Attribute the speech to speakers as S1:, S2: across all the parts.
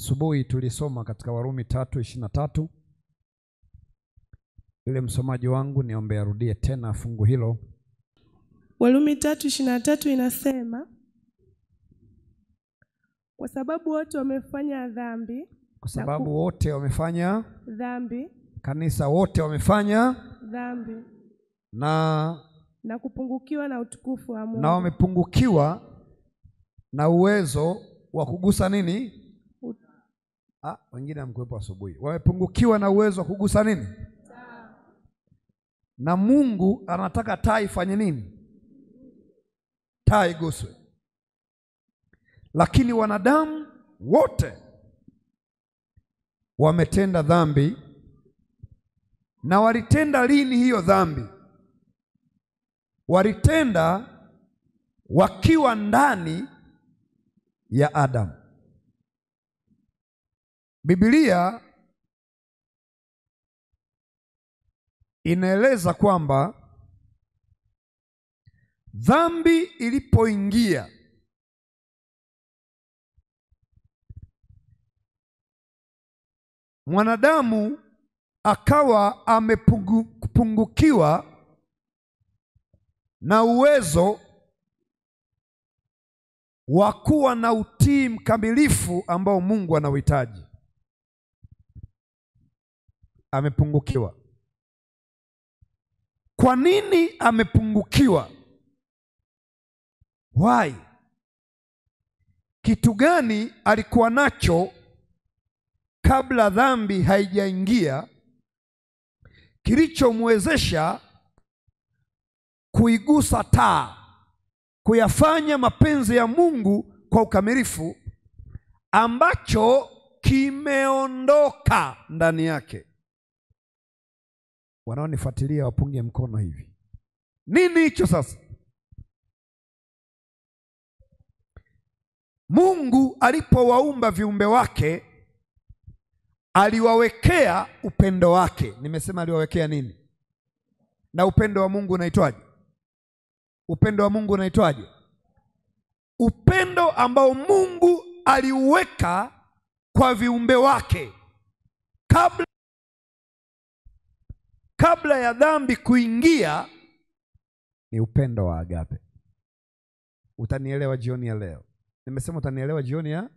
S1: Asubuhi tulisoma katika Warumi 3:23. Yule msomaji wangu niombe arudie tena fungu hilo.
S2: Warumi 3:23 inasema, kwa sababu wote wamefanya dhambi.
S1: Kwa sababu wote wamefanya
S2: dhambi.
S1: Kanisa wote wamefanya
S2: dhambi
S1: na
S2: kupungukiwa na utukufu wa Mungu.
S1: Na wamepungukiwa na uwezo wa kugusa nini? Wengine hamkuwepo asubuhi. Wamepungukiwa na uwezo wa kugusa nini?
S2: Taa.
S1: Na Mungu anataka taa ifanye nini? Taa iguswe. Lakini wanadamu wote wametenda dhambi. Na walitenda lini hiyo dhambi? Walitenda wakiwa ndani ya Adamu. Biblia inaeleza kwamba dhambi ilipoingia, mwanadamu akawa amepungukiwa na uwezo wa kuwa na utii mkamilifu ambao Mungu anauhitaji. Amepungukiwa. Kwa nini amepungukiwa? Why? Kitu gani alikuwa nacho kabla dhambi haijaingia kilichomwezesha kuigusa taa, kuyafanya mapenzi ya Mungu kwa ukamilifu, ambacho kimeondoka ndani yake? Wanaonifuatilia wapunge mkono hivi. Nini hicho sasa? Mungu alipowaumba viumbe wake aliwawekea upendo wake. Nimesema aliwawekea nini? Na upendo wa Mungu unaitwaje? Upendo wa Mungu unaitwaje? Upendo ambao Mungu aliuweka kwa viumbe wake kabla ya dhambi kuingia ni upendo wa agape. Utanielewa jioni ya leo. Nimesema utanielewa jioni ya.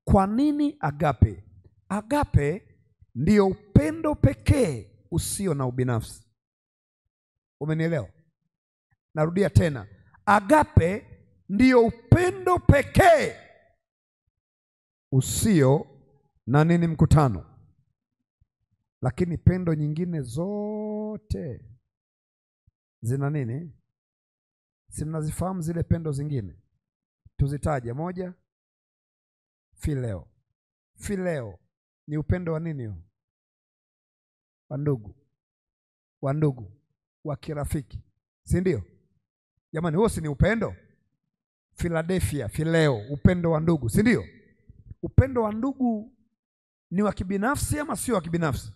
S1: Kwa nini agape? Agape ndiyo upendo pekee usio na ubinafsi. Umenielewa? Narudia tena. Agape ndiyo upendo pekee usio na nini? Mkutano. Lakini pendo nyingine zote zina nini? Si mnazifahamu zile pendo zingine? Tuzitaje. Moja, phileo. Phileo ni upendo wa nini? Wa ndugu, wa kirafiki, si ndio? Jamani, huo si ni upendo? Philadelphia, phileo, upendo wa ndugu, si ndio? Upendo wa ndugu ni wa kibinafsi ama sio wa kibinafsi?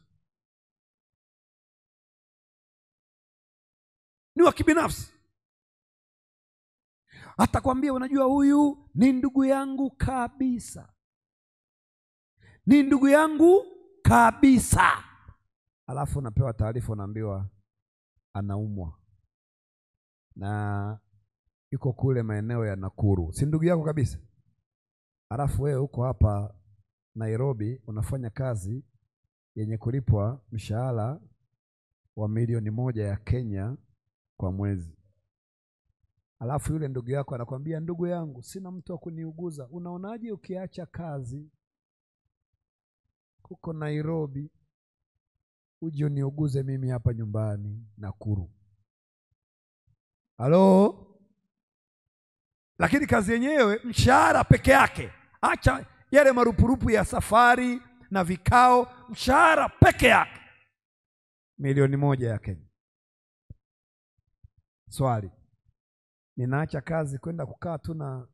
S1: Ni wa kibinafsi. Atakwambia, unajua huyu ni ndugu yangu kabisa, ni ndugu yangu kabisa. Alafu unapewa taarifa, unaambiwa anaumwa na yuko kule maeneo ya Nakuru. Si ndugu yako kabisa? Alafu wewe uko hapa Nairobi unafanya kazi yenye kulipwa mshahara wa milioni 1 ya Kenya kwa mwezi. Alafu yule ndugu yako anakwambia, ndugu yangu, sina mtu wa kuniuguza. Unaonaje ukiacha kazi huko Nairobi uje uniuguze mimi hapa nyumbani Nakuru? Halo? Lakini kazi yenyewe mshahara peke yake, acha yale marupurupu ya safari na vikao, mshahara peke yake milioni 1 ya Kenya. Swali, ninaacha kazi kwenda kukaa tu na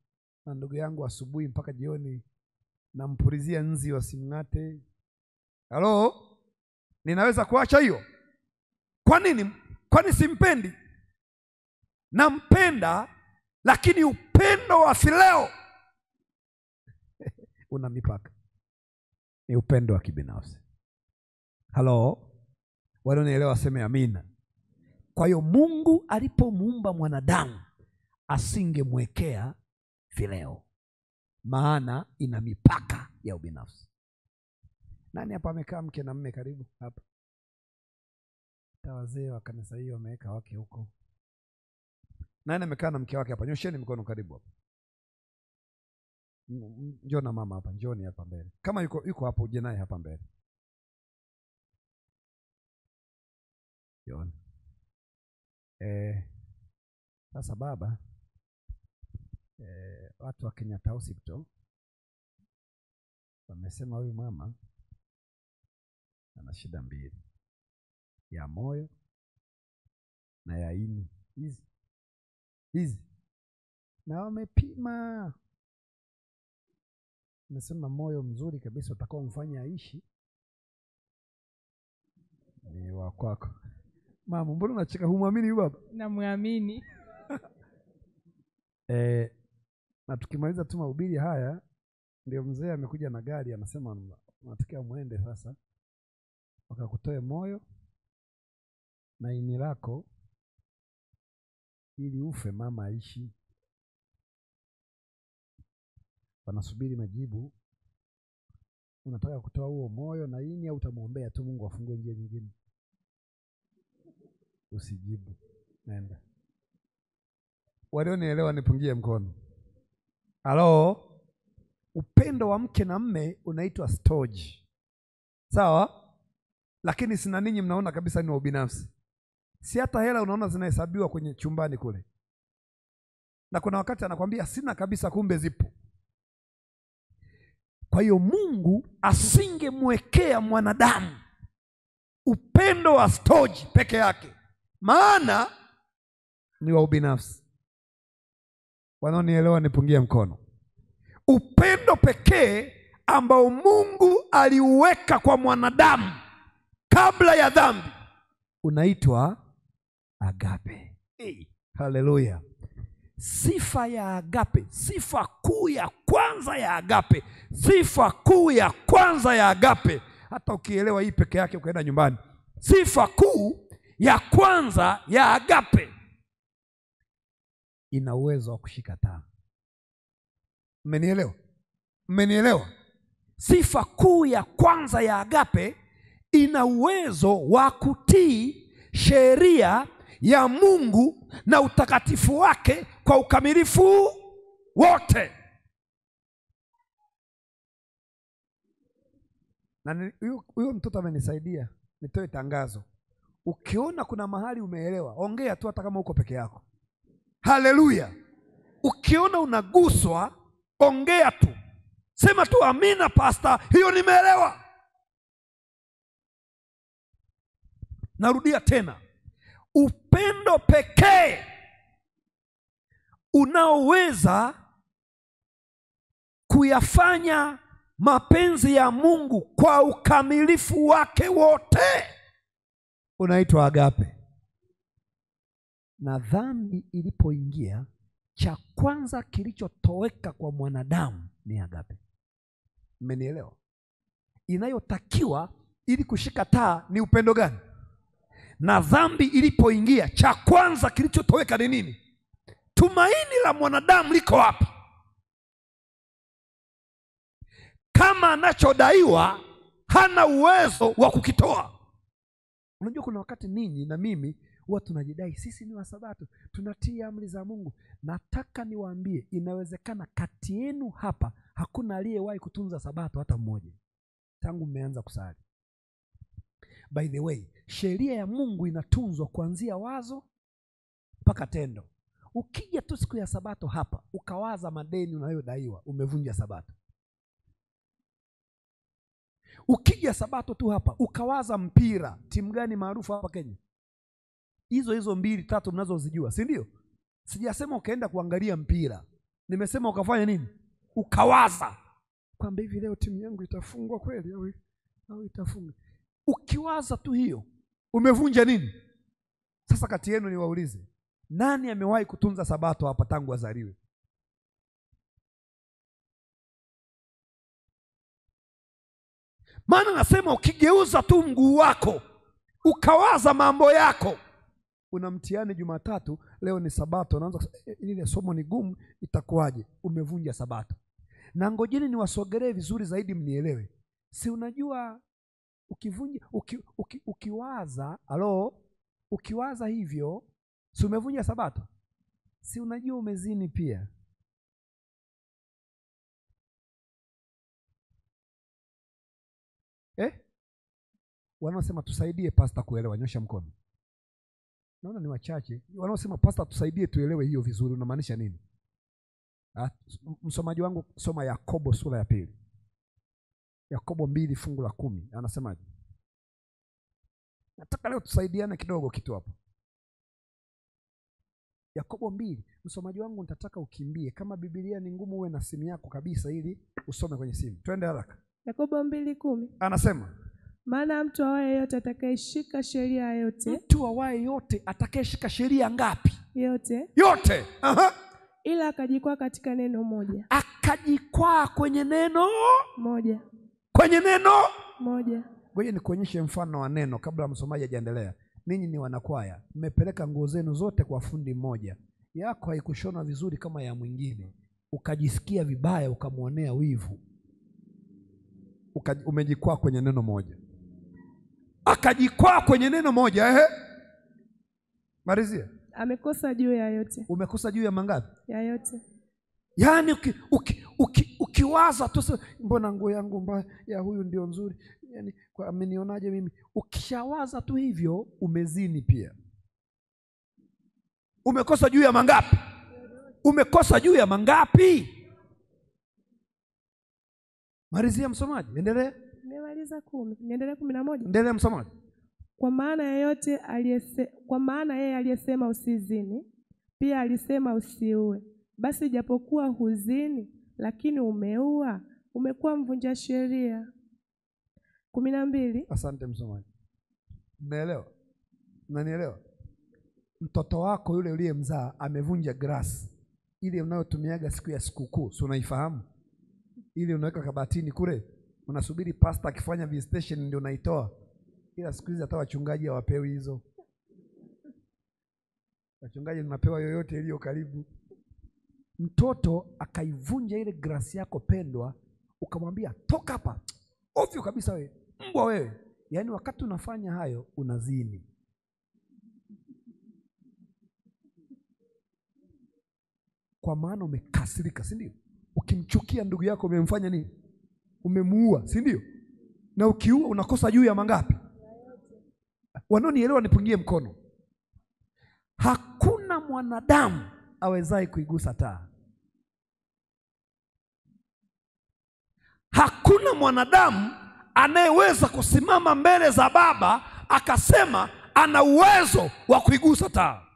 S1: ndugu yangu asubuhi mpaka jioni, nampulizia nzi wasimng'ate? Halo? Ninaweza kuacha hiyo? Kwa nini? Kwani simpendi? Nampenda, lakini upendo wa phileo una mipaka. Ni upendo wa kibinafsi. Halo, wanaonielewa waseme amina. Kwa hiyo Mungu alipomuumba mwanadamu asingemwekea vileo, maana ina mipaka ya ubinafsi. Nani hapa amekaa mke na mme karibu hapa? Hata wazee wa kanisa hiyo wameweka wake huko. Nani amekaa na mke wake hapa? Nyosheni mkono karibu hapa. Njoo na mama hapa, njoni hapa mbele. Kama yuko hapo uje naye hapa mbele. Njoni. Sasa baba, watu wa Kenyatta Hospital wamesema huyu mama ana shida mbili, ya moyo na ya ini. Hizi na wamepima, nasema moyo mzuri kabisa utakao mfanya aishi ni wa kwako. Mama, mbona unacheka? Humwamini huyu baba?
S2: Namwamini.
S1: Na tukimaliza tu mahubiri haya, ndio mzee amekuja na gari, anasema unatakiwa muende sasa wakakutoe moyo na ini lako ili ufe mama aishi. Wanasubiri majibu. Unataka kutoa huo moyo na ini au utamwombea tu Mungu afungue njia nyingine? Usijibu, nenda. Walionielewa nipungie mkono. Halo, upendo wa mke na mme unaitwa storge. Sawa? Lakini sina ninyi mnaona kabisa ni wa ubinafsi. Si hata hela unaona zinahesabiwa kwenye chumbani kule. Na kuna wakati anakwambia sina kabisa, kumbe zipo. Kwa hiyo Mungu asingemwekea mwanadamu upendo wa storge peke yake, maana ni wa ubinafsi. Wanaonielewa nipungie mkono. Upendo pekee ambao Mungu aliuweka kwa mwanadamu kabla ya dhambi unaitwa agape. Haleluya. Sifa ya agape, sifa kuu ya kwanza ya agape, sifa kuu ya kwanza ya agape. Hata ukielewa hii peke yake ukaenda nyumbani, sifa kuu ya kwanza ya agape ina uwezo wa kushika taa. Mmenielewa? Mmenielewa? Sifa kuu ya kwanza ya agape ina uwezo wa kutii sheria ya Mungu na utakatifu wake kwa ukamilifu wote. Na huyo mtoto amenisaidia nitoe tangazo. Ukiona kuna mahali umeelewa, ongea tu hata kama uko peke yako. Haleluya. Ukiona unaguswa, ongea tu. Sema tu amina pastor, hiyo nimeelewa. Narudia tena. Upendo pekee unaoweza kuyafanya mapenzi ya Mungu kwa ukamilifu wake wote unaitwa agape. Na dhambi ilipoingia, cha kwanza kilichotoweka kwa mwanadamu ni agape. Mmenielewa? Inayotakiwa ili kushika taa ni upendo gani? Na dhambi ilipoingia, cha kwanza kilichotoweka ni nini? Tumaini la mwanadamu liko wapi? Kama anachodaiwa hana uwezo wa kukitoa. Unajua kuna wakati ninyi na mimi huwa tunajidai sisi ni wa Sabato, tunatii amri za Mungu. Nataka niwaambie, inawezekana kati yenu hapa hakuna aliyewahi kutunza Sabato hata mmoja tangu mmeanza kusali. By the way, sheria ya Mungu inatunzwa kuanzia wazo mpaka tendo. Ukija tu siku ya Sabato hapa ukawaza madeni unayodaiwa, umevunja Sabato. Ukija Sabato tu hapa ukawaza mpira, timu gani maarufu hapa Kenya? Hizo 2-3 mnazozijua, si ndio? Sijasema ukaenda kuangalia mpira. Nimesema ukafanya nini? Ukawaza kwamba hivi leo timu yangu itafungwa kweli au itafunga. Ukiwaza tu hiyo, umevunja nini? Sasa kati yenu niwaulize, nani amewahi kutunza Sabato hapa tangu azaliwe? Maana nasema ukigeuza tu mguu wako ukawaza mambo yako, una mtihani Jumatatu, leo ni Sabato, unaanza ile somo ni gumu, itakuwaje? Umevunja Sabato. Na ngojeni niwasogelee vizuri zaidi mnielewe. Si unajua ukivunja ukiwaza, ukiwaza hivyo, si umevunja Sabato? Si unajua umezini pia. Wanaosema tusaidie pastor kuelewa, nyosha mkono. Naona ni wachache. Wanaosema pastor tusaidie tuelewe hiyo vizuri, unamaanisha nini? Msomaji wangu soma Yakobo sura ya 2. Yakobo 2 fungu la 10. Anasemaje? Nataka leo tusaidiane kidogo kitu hapo. Yakobo 2. Msomaji wangu nitataka ukimbie. Kama Biblia ni ngumu uwe na simu yako kabisa ili usome kwenye simu. Twende haraka.
S2: Yakobo 2:10.
S1: Anasema,
S2: maana mtu awaye yote atakayeshika sheria yote.
S1: Mtu awaye yote atakayeshika sheria ngapi?
S2: Yote.
S1: Yote.
S2: Ila akajikwaa katika neno moja.
S1: Akajikwaa kwenye neno
S2: moja.
S1: Kwenye neno
S2: moja.
S1: Ngoja nikuonyeshe mfano wa neno kabla msomaji hajaendelea. Ninyi ni wanakwaya, mmepeleka nguo zenu zote kwa fundi mmoja. Yako haikushona vizuri kama ya mwingine. Ukajisikia vibaya, ukamwonea wivu. Umejikwaa kwenye neno moja. Akajikwaa kwenye neno moja, Marizia.
S2: Amekosa juu ya yote.
S1: Umekosa juu ya mangapi?
S2: Ya yote.
S1: Yaani ukiwaza tu, mbona nguo yangu mbaya, ya huyu ndio nzuri, yaani kwa amenionaje mimi? Ukishawaza tu hivyo umezini pia. Umekosa juu ya mangapi? Umekosa juu ya mangapi? Marizia msomaji, endelea.
S2: Nimemaliza 10. Niendelee 11.
S1: Endelea msomaji.
S2: Kwa maana yeye aliyesema usizini pia alisema usiue. Basi japokuwa huzini lakini umeua, umekuwa mvunja sheria. 12.
S1: Asante msomaji. Umeelewa? Unanielewa? Mtoto wako yule uliyemzaa amevunja grass ile unayotumiaga siku ya sikukuu, si unaifahamu? Ile unaweka kabatini kule, unasubiri pastor akifanya visitation ndio unaitoa. Ila siku hizi hata wachungaji hawapewi hizo. Wachungaji tunapewa yoyote iliyo karibu. Mtoto akaivunja ile grasi yako pendwa, ukamwambia toka hapa, ovyo kabisa wewe, mbwa wewe. Yaani wakati unafanya hayo unazini. Kwa maana umekasirika, si ndio? Ukimchukia ndugu yako umemfanya nini? Umemuua, si ndio? Na ukiua unakosa juu ya mangapi? Wanaonielewa nipungie mkono. Hakuna mwanadamu awezaye kuigusa taa. Hakuna mwanadamu anayeweza kusimama mbele za Baba akasema ana uwezo wa kuigusa taa.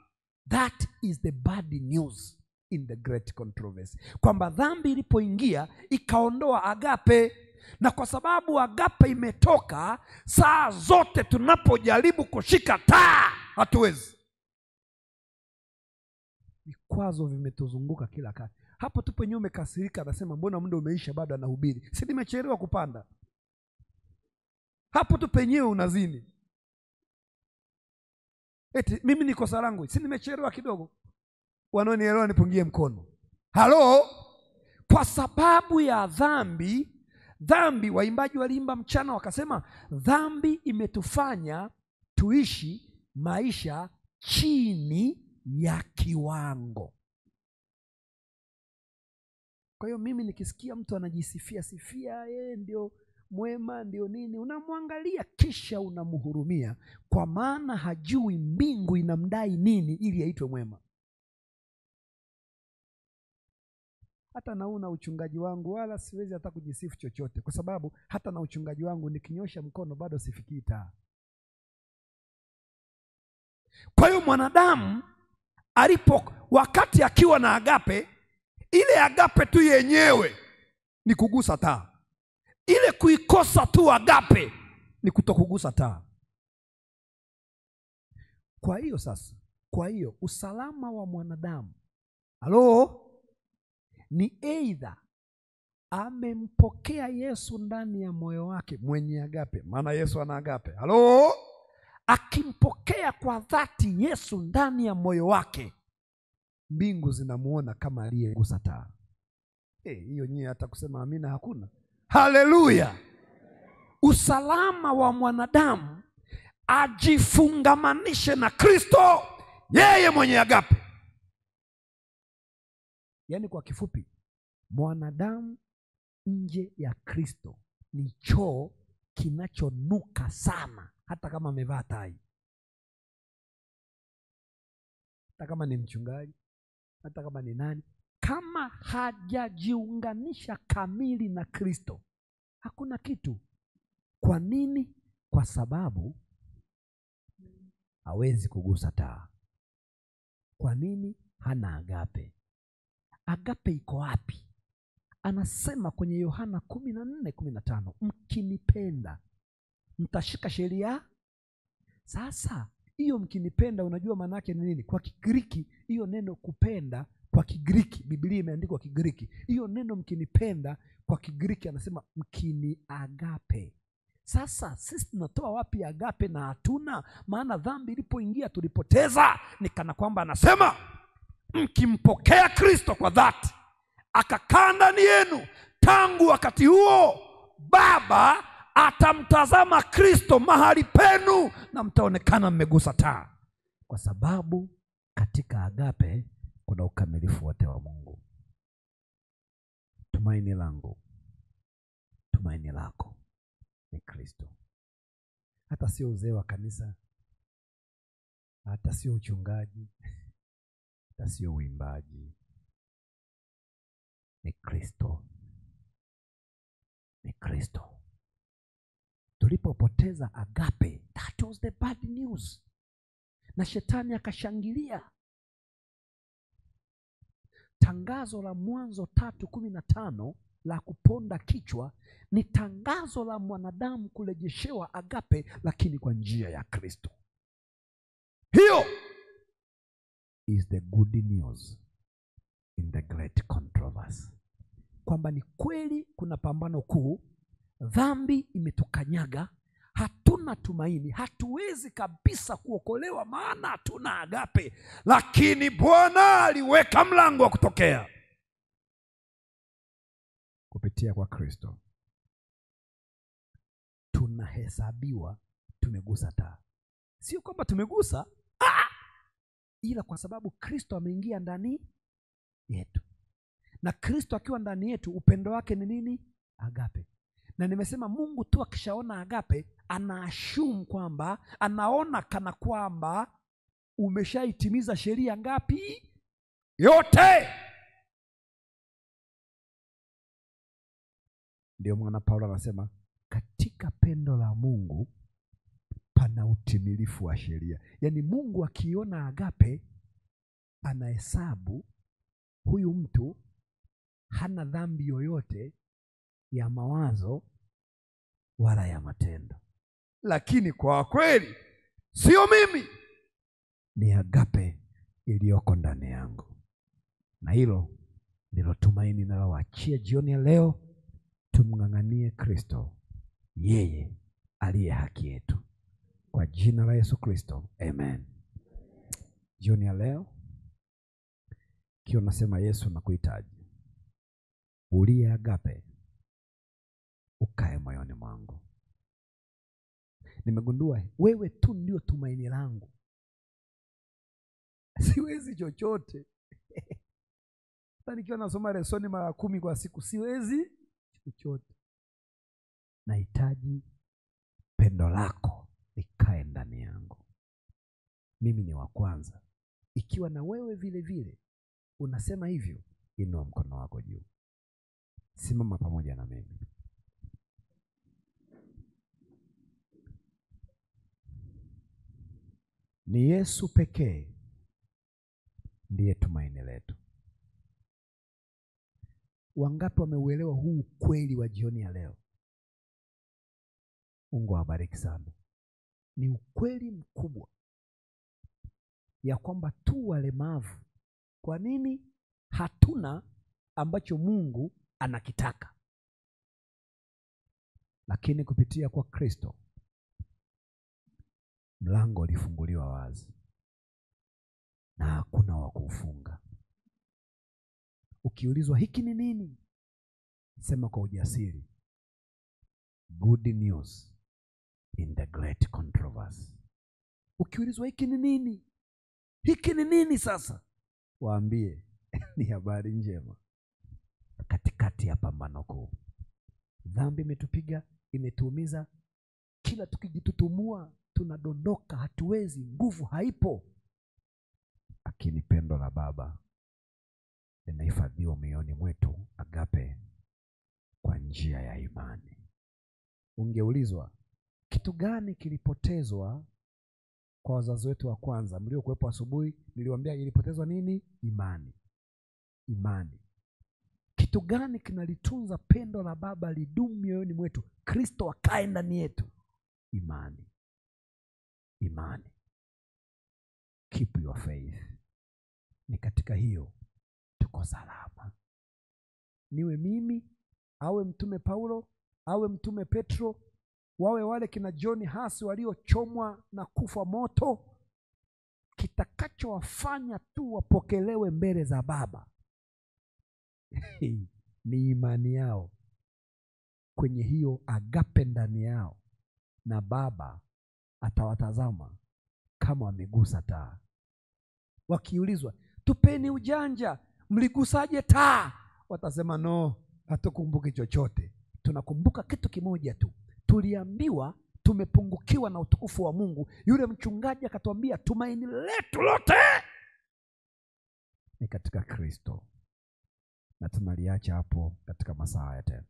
S1: That is the bad news in the great controversy. Kwamba dhambi ilipoingia ikaondoa agape, na kwa sababu agape imetoka, saa zote tunapojaribu kushika taa hatuwezi. Vikwazo vimetuzunguka kila kati. Hapo tu penye umekasirika, anasema mbona muda umeisha bado anahubiri? Si nimechelewa kupanda? Hapo tu penyewe unazini. Eti mimi niko salangu, si nimechelewa kidogo? Wanaonielewa nipungie mkono. Halo? Kwa sababu ya dhambi, waimbaji waliimba mchana wakasema dhambi imetufanya tuishi maisha chini ya kiwango. Kwa hiyo mimi nikisikia mtu anajisifia yeye ndio mwema, ndio nini, unamwangalia kisha unamhurumia, kwa maana hajui mbingu inamdai nini ili aitwe mwema. Hata nauna uchungaji wangu wala siwezi hata kujisifu chochote, kwa sababu hata na uchungaji wangu nikinyosha mkono bado sifikii taa. Kwa hiyo mwanadamu wakati akiwa na agape, ile agape tu yenyewe ni kugusa taa. Ile kuikosa tu agape ni kutokugusa taa. Kwa hiyo usalama wa mwanadamu ni either amempokea Yesu ndani ya moyo wake, mwenye agape. Maana Yesu ana agape. Halo? Akimpokea kwa dhati Yesu ndani ya moyo wake, mbingu zinamuona kama aliyegusa taa. Hiyo nyie hata kusema amina hakuna. Haleluya! Usalama wa mwanadamu ajifungamanishe na Kristo, yeye mwenye agape. Yaani kwa kifupi, mwanadamu nje ya Kristo ni choo kinachonuka sana, hata kama amevaa tai, hata kama ni mchungaji, hata kama ni nani, kama hajajiunganisha kamili na Kristo hakuna kitu. Kwa nini? Kwa sababu hawezi kugusa taa. Kwa nini? Hana agape. Agape iko wapi? Anasema kwenye Yohana 14:15, mkinipenda mtashika sheria. Sasa hiyo mkinipenda, unajua maana yake ni nini? Kwa Kigiriki hiyo neno kupenda, kwa Kigiriki, Biblia imeandikwa Kigiriki, hiyo neno mkinipenda kwa Kigiriki anasema mkini agape. Sasa sisi tunatoa wapi agape na hatuna? Maana dhambi ilipoingia tulipoteza. Ni kana kwamba anasema mkimpokea Kristo kwa dhati akakaa ndani yenu, tangu wakati huo Baba atamtazama Kristo mahali penu na mtaonekana mmegusa taa, kwa sababu katika agape kuna ukamilifu wote wa Mungu. Tumaini langu, tumaini lako ni Kristo. Hata sio uzee wa kanisa, hata sio uchungaji, hata sio uimbaji. Ni Kristo, ni Kristo. Tulipopoteza agape, that was the bad news, na shetani akashangilia. Tangazo la Mwanzo 3:15 la kuponda kichwa ni tangazo la mwanadamu kurejeshewa agape, lakini kwa njia ya Kristo. Hiyo is the good news in the great controversy, kwamba ni kweli kuna pambano kuu, dhambi imetukanyaga, hatuna tumaini, hatuwezi kabisa kuokolewa maana hatuna agape, lakini Bwana aliweka mlango wa kutokea kupitia kwa Kristo. Tunahesabiwa tumegusa taa. Sio kwamba tumegusa, ila kwa sababu Kristo ameingia ndani yetu. Na Kristo akiwa ndani yetu, upendo wake ni nini? Agape. Na nimesema Mungu tu akishaona agape, anaashumu kwamba, anaona kana kwamba umeshaitimiza sheria ngapi? Yote. Ndio maana Paulo anasema katika pendo la Mungu pana utimilifu wa sheria. Yaani Mungu akiona agape, anahesabu huyu mtu hana dhambi yoyote ya mawazo wala ya matendo. Lakini kwa kweli sio mimi, ni agape iliyoko ndani yangu. Na hilo ndilo tumaini nalowaachia jioni ya leo. Tumng'ang'anie Kristo, yeye aliye haki yetu, kwa jina la Yesu Kristo, amen. Jioni ya leo kiwa nasema Yesu nakuhitaji, uliye agape ukae moyoni mwangu. Nimegundua wewe tu ndio tumaini langu, siwezi chochote. Hata nikiwa nasoma lesoni mara 10 kwa siku siwezi chochote. Nahitaji pendo lako likae ndani yangu. Mimi ni wa kwanza. Ikiwa na wewe vile vile unasema hivyo, inua mkono wako juu. Simama pamoja na mimi. Ni Yesu pekee ndiye tumaini letu. Wangapi wameuelewa huu ukweli wa jioni ya leo? Mungu awabariki sana. Ni ukweli mkubwa ya kwamba tu walemavu. Kwa nini? Hatuna ambacho Mungu anakitaka. lakini kupitia kwa Kristo mlango ulifunguliwa wazi na hakuna wa kuufunga. Ukiulizwa hiki ni nini, sema kwa ujasiri, good news in the great controversy. Ukiulizwa hiki ni nini, hiki ni nini sasa, waambie ni habari njema katikati ya pambano kuu. Dhambi imetupiga, imetuumiza, kila tukijitutumua tunadondoka, hatuwezi, nguvu haipo. Lakini pendo la Baba linahifadhiwa mioyoni mwetu, agape, kwa njia ya imani. Ungeulizwa kitu gani kilipotezwa kwa wazazi wetu wa kwanza mliokuwepo asubuhi, niliwaambia ilipotezwa nini? Imani. Imani. Kitu gani kinalitunza pendo la Baba lidumu mioyoni mwetu, Kristo akae ndani yetu? Imani. Imani. Keep your faith. Ni katika hiyo tuko salama. Niwe mimi, awe mtume Paulo, awe mtume Petro, wawe wale kina John Hasi waliochomwa na kufa moto, kitakachowafanya tu wapokelewe mbele za Baba ni imani yao kwenye hiyo agape ndani yao, na Baba atawatazama kama wamegusa taa. Wakiulizwa tupeni ujanja, mligusaje taa? Watasema no, hatukumbuki chochote. Tunakumbuka kitu kimoja tu, tuliambiwa tumepungukiwa na utukufu wa Mungu. Yule mchungaji akatuambia tumaini letu lote ni katika Kristo, na tunaliacha hapo katika masaa haya tena.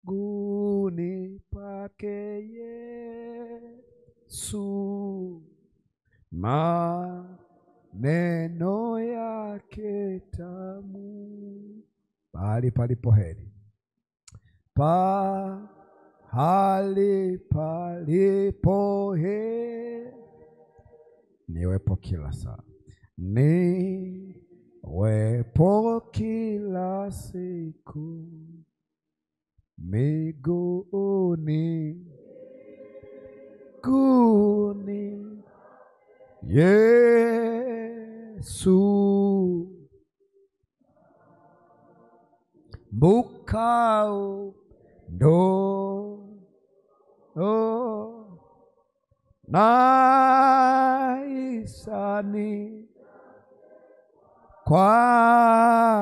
S1: Miguuni pake Yesu, maneno yake tamu, pahali palipo heri, pahali palipo heri, niwepo kila saa, niwepo kila siku, miguuni Yesu, mbukao na hisani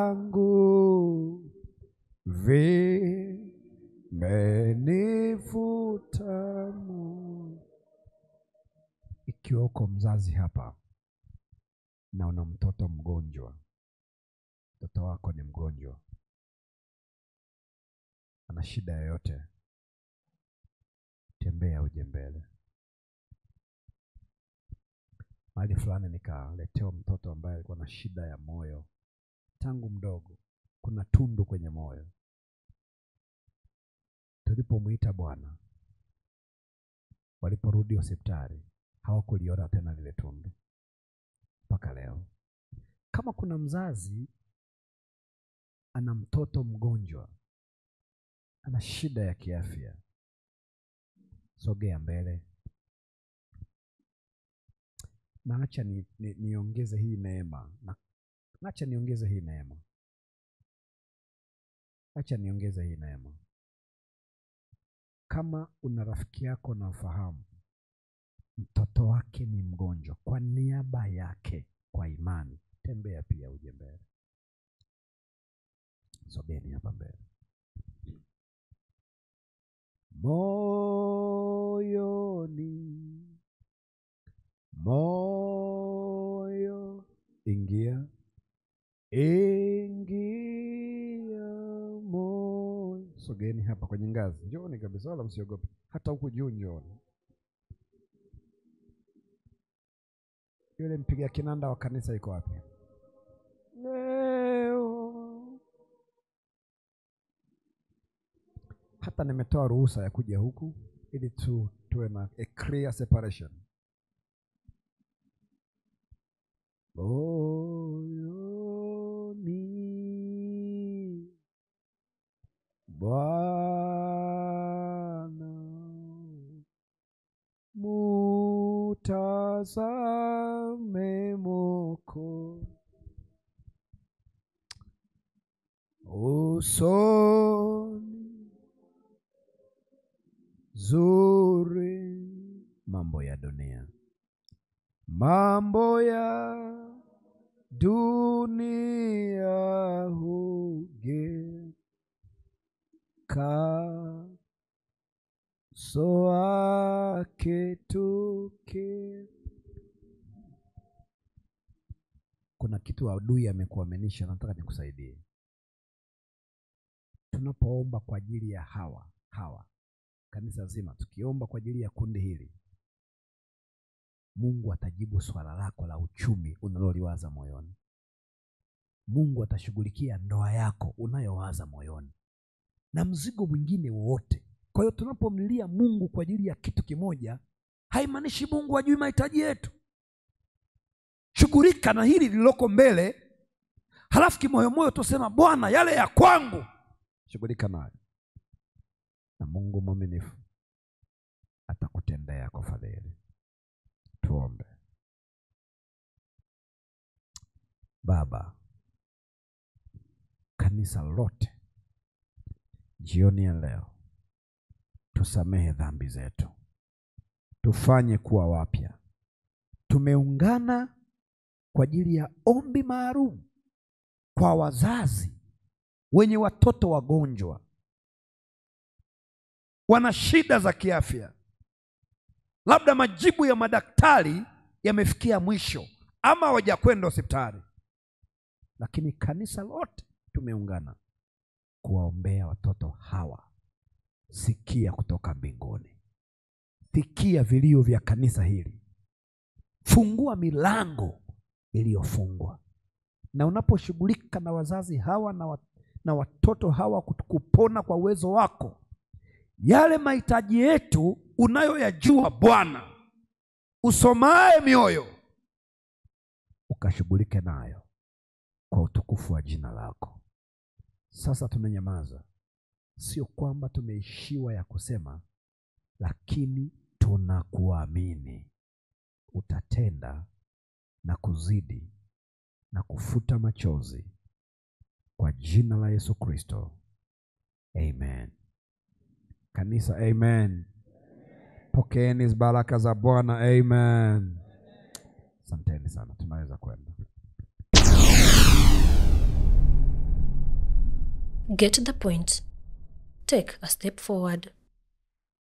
S1: kwangu vimenivuta. Ikiwa uko mzazi hapa na una mtoto mgonjwa, mtoto wako ni mgonjwa, ana shida yoyote, tembea uje mbele. Mahali fulani nikaletewa mtoto ambaye alikuwa na shida ya moyo tangu mdogo, kuna tundu kwenye moyo. Tulipomwita Bwana, waliporudi hospitali hawakuliona tena lile tundu mpaka leo. Kama kuna mzazi ana mtoto mgonjwa, ana shida ya kiafya, sogea mbele. Na acha niongeze hii neema, acha niongeze hii neema, acha niongeze hii neema. Kama una rafiki yako na ufahamu mtoto wake ni mgonjwa, kwa niaba yake, kwa imani, tembea pia uje mbele. Sogeni hapa mbele. Moyo ingia moyo. Sogeni hapa kwenye ngazi, njooni kabisa, wala msiogope. Hata huku juu njooni. Yule mpiga kinanda wa kanisa yuko wapi? Leo hata nimetoa ruhusa ya kuja huku ili tuwe na a clear separation. Moyoni Bwana nitazame Mwokozi usoni zuri. Mambo ya dunia, mambo ya dunia hugeuka uso wake tuke. Kuna kitu adui amekuaminisha, nataka nikusaidie. Tunapoomba kwa ajili ya hawa kanisa zima, tukiomba kwa ajili ya kundi hili, Mungu atajibu swala lako la uchumi unaloliwaza moyoni. Mungu atashughulikia ndoa yako unayowaza moyoni na mzigo mwingine wote. Kwa hiyo tunapomlilia Mungu kwa ajili ya kitu kimoja, haimaanishi Mungu hajui mahitaji yetu. Shughulika na hili lililoko mbele, halafu kimoyomoyo tusema Bwana, yale ya kwangu shughulika nayo, na Mungu mwaminifu atakutendea kwa fadhili. Tuombe. Baba, kanisa lote jioni ya leo, tusamehe dhambi zetu, tufanye kuwa wapya. Tumeungana kwa ajili ya ombi maalum kwa wazazi wenye watoto wagonjwa, wana shida za kiafya, labda majibu ya madaktari yamefikia mwisho ama hawajakwenda hospitali, lakini kanisa lote tumeungana kuwaombea watoto hawa. Sikia kutoka mbinguni, sikia vilio vya kanisa hili, fungua milango iliyofungwa. Na unaposhughulika na wazazi hawa na watoto hawa kupona kwa uwezo wako, yale mahitaji yetu unayoyajua Bwana, usomaye mioyo, ukashughulike nayo kwa utukufu wa jina lako. Sasa tunanyamaza, sio kwamba tumeishiwa ya kusema, lakini tunakuamini utatenda na kuzidi na kufuta machozi, kwa jina la Yesu Kristo, amen. Kanisa, amen. Pokeeni baraka za Bwana, amen. Asanteni sana, tunaweza kwenda.
S3: Get the point. Take a step forward.